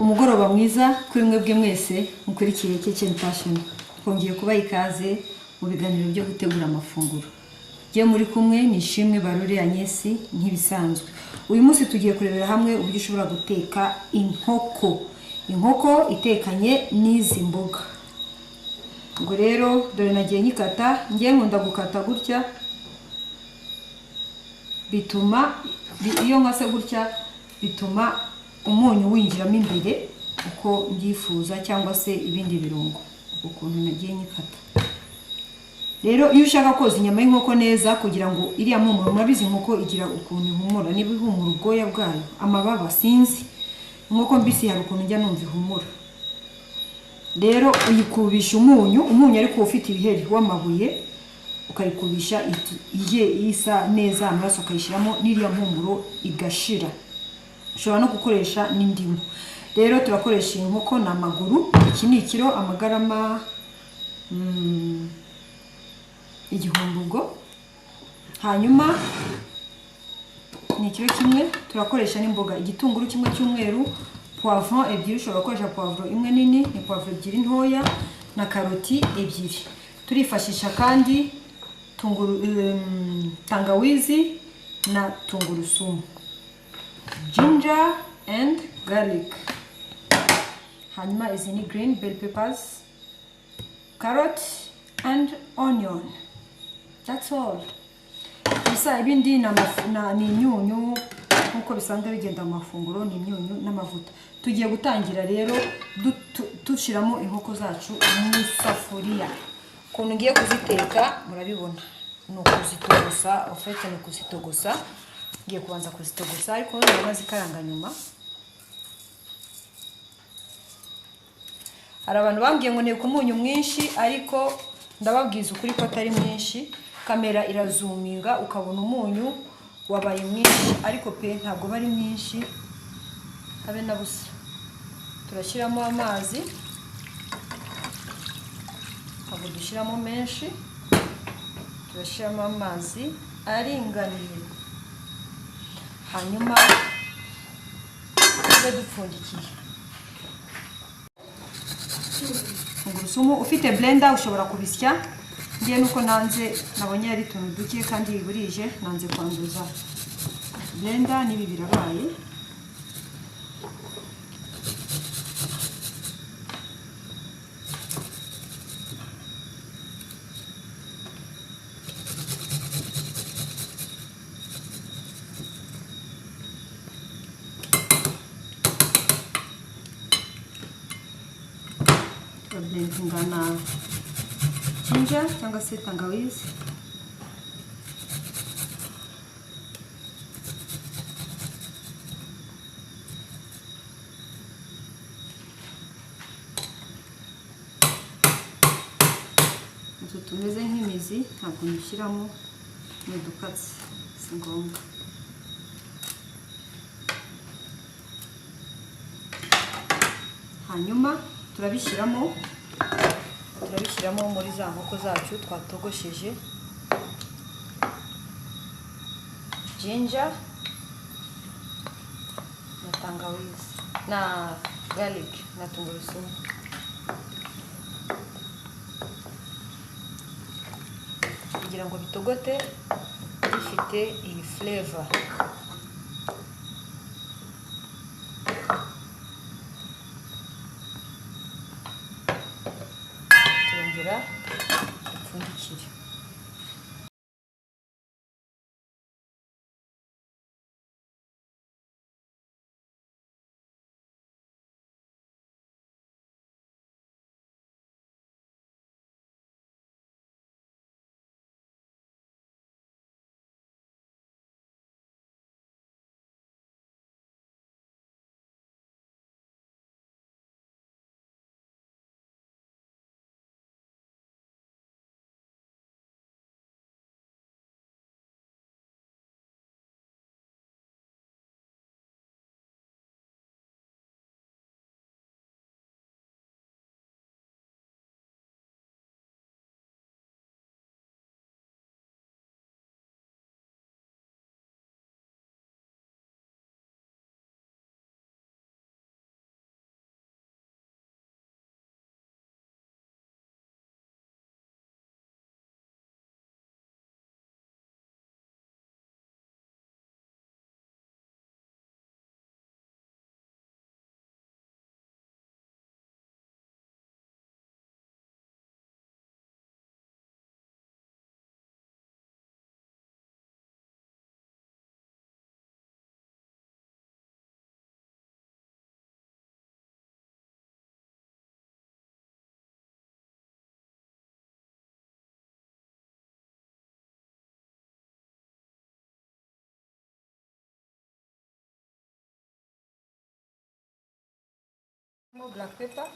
Umugoroba mwiza kuri mwebwe mwese mukurikiye Kitchen Passion. Twongeye kuba ikaze mu biganiro byo gutegura amafunguro. Je muri kumwe nishimwe Barore Anyesi nk'ibisanzwe. Uyu munsi tugiye kurebera hamwe uburyo ushobora guteka inkoko. Inkoko itekanye n'izi mboga. Ngo rero dore nagiye nyikata, ngiye nkunda gukata gutya. Bituma iyo nkase gutya bituma umunyu winjiramo imbere uko mbyifuza cyangwa se ibindi birungo ukuntu nagiye nyikata. Rero iyo ushaka koza inyama y'inkoko neza kugira ngo iriya mpumuro, murabizi inkoko igira ukuntu ihumura, niba ihumura ubwoya bwayo, amababa sinzi, inkoko mbisi hari ukuntu njya numva ihumura. Rero uyikubisha umunyu ariko ufite ibiheri w'amabuye, ukayikubisha isa neza, amaraso ukayishiramo n'iriya mpumuro igashira. Ushobora no gukoresha n'indimu. Rero turakoresha inkoko na maguru. Iki ni ikiro amagarama igihumbugo. Hanyuma ni ikiro kimwe. Turakoresha n'imboga, igitunguru kimwe cy'umweru, poivron ebyiri, ushobora gukoresha poivron imwe nini, ni poivron ebyiri ntoya, na karoti ebyiri. Turifashisha kandi tangawizi na tungurusumu, ginger and garlic. Hanyuma izi ni green bell peppers, carrot and onion. That's all. Isa ibindi ni imyunyu nkuko bisanzwe bigenda mu mafunguro, ni imyunyu n'amavuta. Tugiye gutangira rero dushiramo inkoko zacu mu isafuriya. Ukuntu ngiye kuziteka murabibona, ni ukuzitogosa, ofete ni kuzitogosa. Ngiye kubanza kuzitogosa ariko nazikaranga nyuma. Hari abantu bambwiye ngo ni ku munyu mwinshi, ariko ndababwiza ukuri ko atari mwinshi. Kamera irazuminga ukabona umunyu wabaye mwinshi, ariko pe ntabwo bari mwinshi habe na busa. Turashyiramo amazi, ntabwo dushyiramo menshi, turashyiramo amazi aringaniye. Hanyuma tujye dupfundikiye. Tungurusumu, ufite blender ushobora kubisya. Ngiye nuko nabonye ari tuntu duke kandi burije, nanze kwanduza blender nibi birabaye. Blendinga na ginger cyangwa se tangawizi. Utu tumeze nk'imizi ntabwo nishyiramo, ni udukatsi, si ngombwa. Hanyuma turabishyiramo muri za nkoko zacu twatogosheje. Ginger na tangawizi na garlic na tungurusumu. Kugira ngo bitogote bifite iyi flavor. Dupfundikire. black pepper,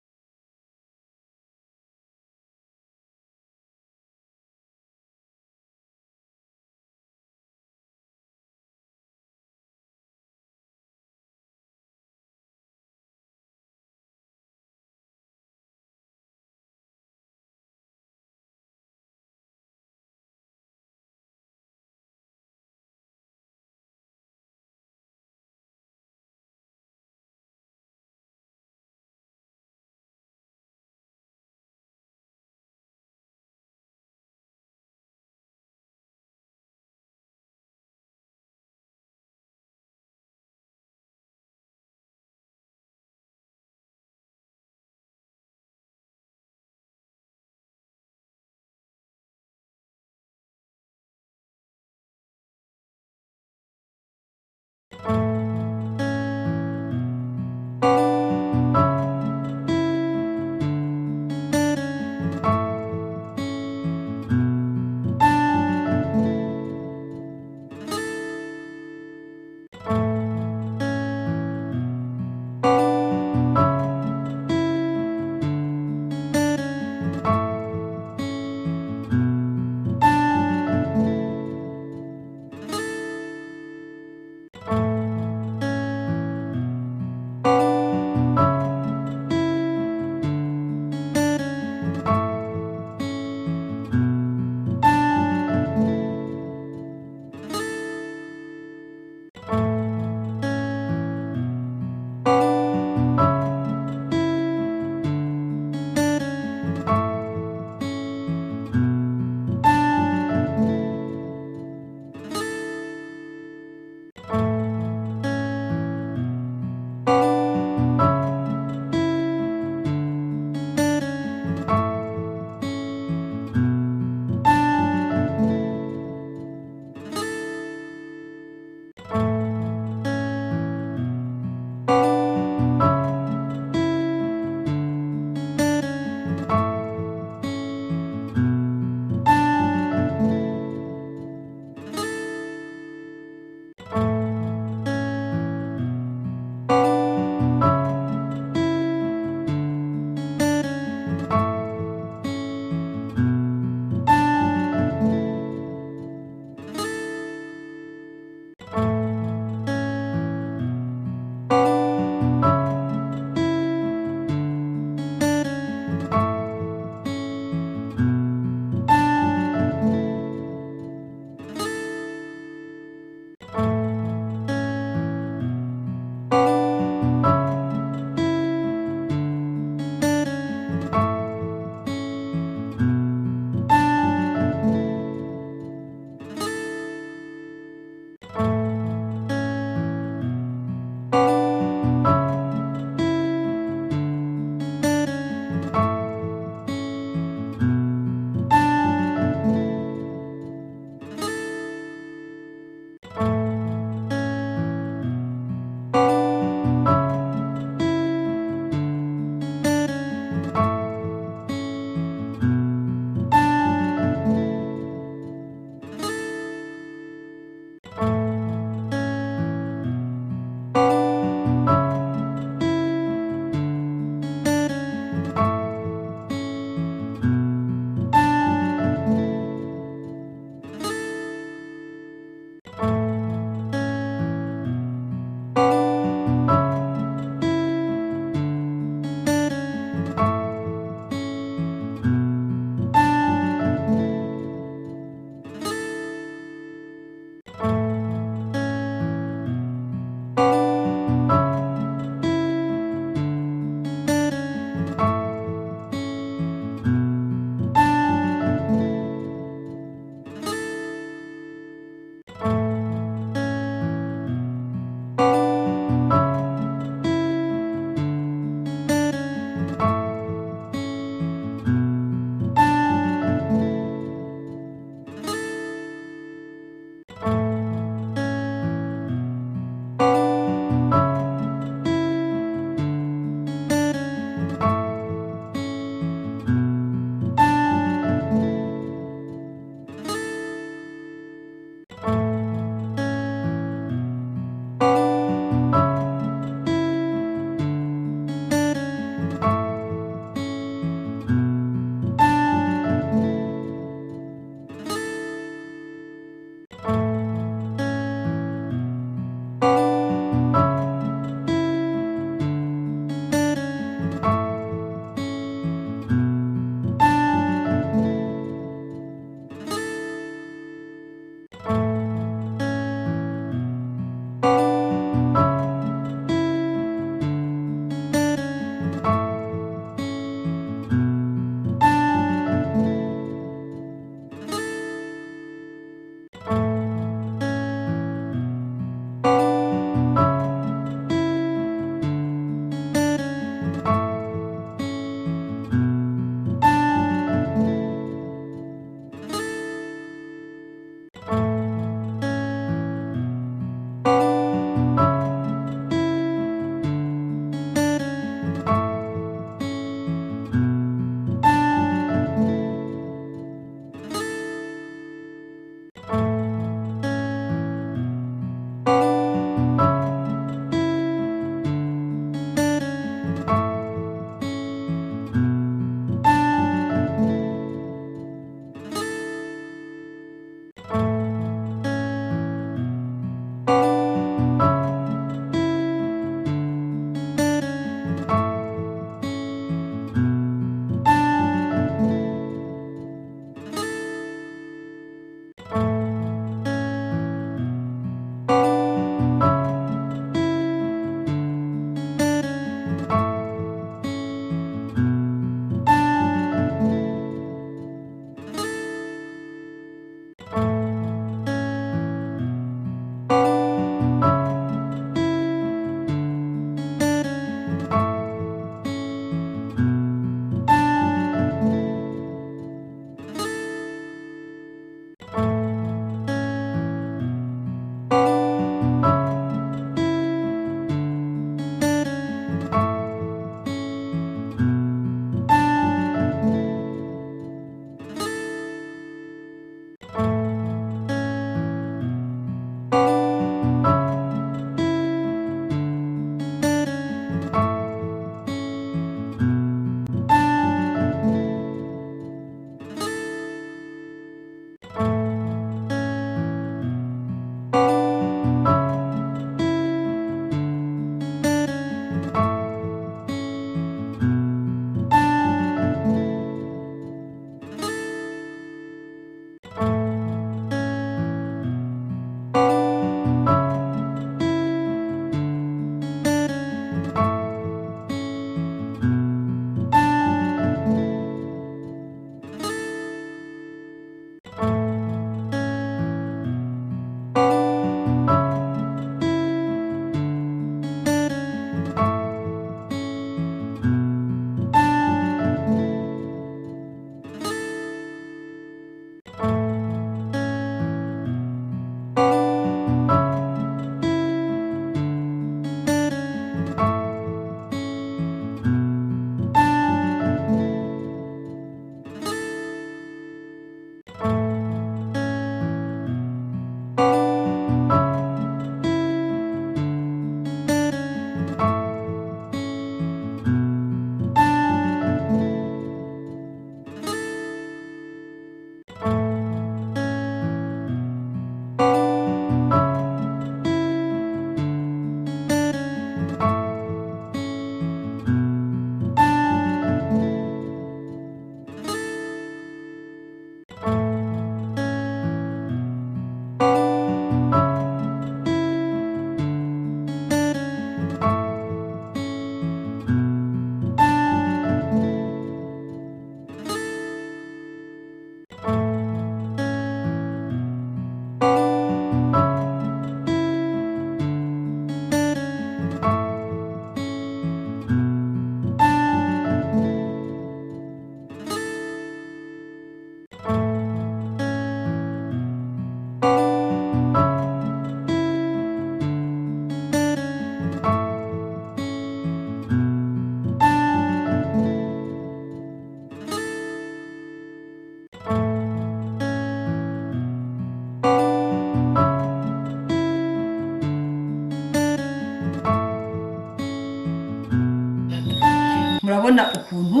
murabona ukuntu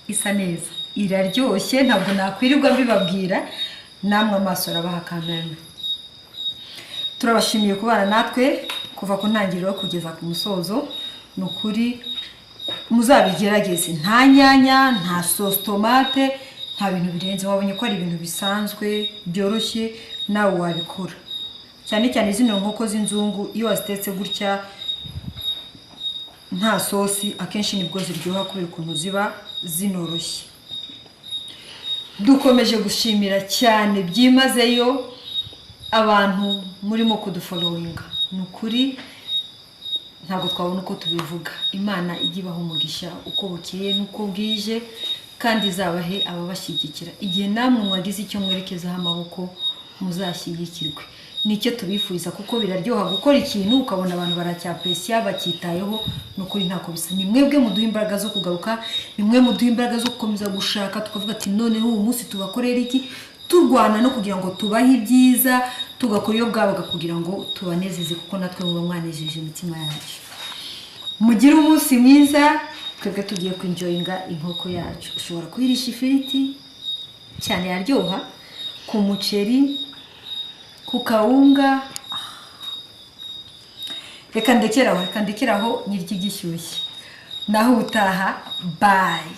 isa neza, iraryoshye, ntabwo nakwirirwa mbibabwira, namwe amaso arabaha kamera. Turabashimiye kubana natwe kuva ku ntangiriro kugeza ku musozo. Nukuri muzabigerageze, nta nyanya, nta sauce tomate, nta bintu birenze. Wabonye ko ari ibintu bisanzwe byoroshye, nawe wabikora. Cyane cyane zino nkoko z'inzungu iyo wazitetse gutya nta sosi, akenshi nibwo ziryoha kubera ukuntu ziba zinoroshye. Dukomeje gushimira cyane byimazeyo abantu murimo kudufollowinga. Nukuri ntabwo twabona uko tubivuga. Imana igibaho umugisha uko bukeye nuko bwije, kandi izabahe ababashyigikira. Igihe namwe mwagize icyo mwerekezaho amaboko muzashyigikirwe. Nicyo tubifuriza, kuko biraryoha gukora ikintu ukabona abantu baracyapresiya bakitayeho. Nukuri ntako bisa. Ni mwebwe muduha imbaraga zo kugaruka, ni mwe muduha imbaraga zo gukomeza gushaka, tukavuga ati none uyu munsi tubakorera iki, turwana no kugira ngo tubahe ibyiza, tugakora iyo bwabaga kugira ngo tubanezeze, kuko natwe muba mwanejeje imitima yacu. Mugire umunsi mwiza. Twebwe tugiye kwinjoyinga inkoko yacu. Ushobora kuyirisha ifiriti cyane yaryoha, ku muceri, ku kawunga. Reka ndekeraho nyirya igishyushye. Naho utaha, bye.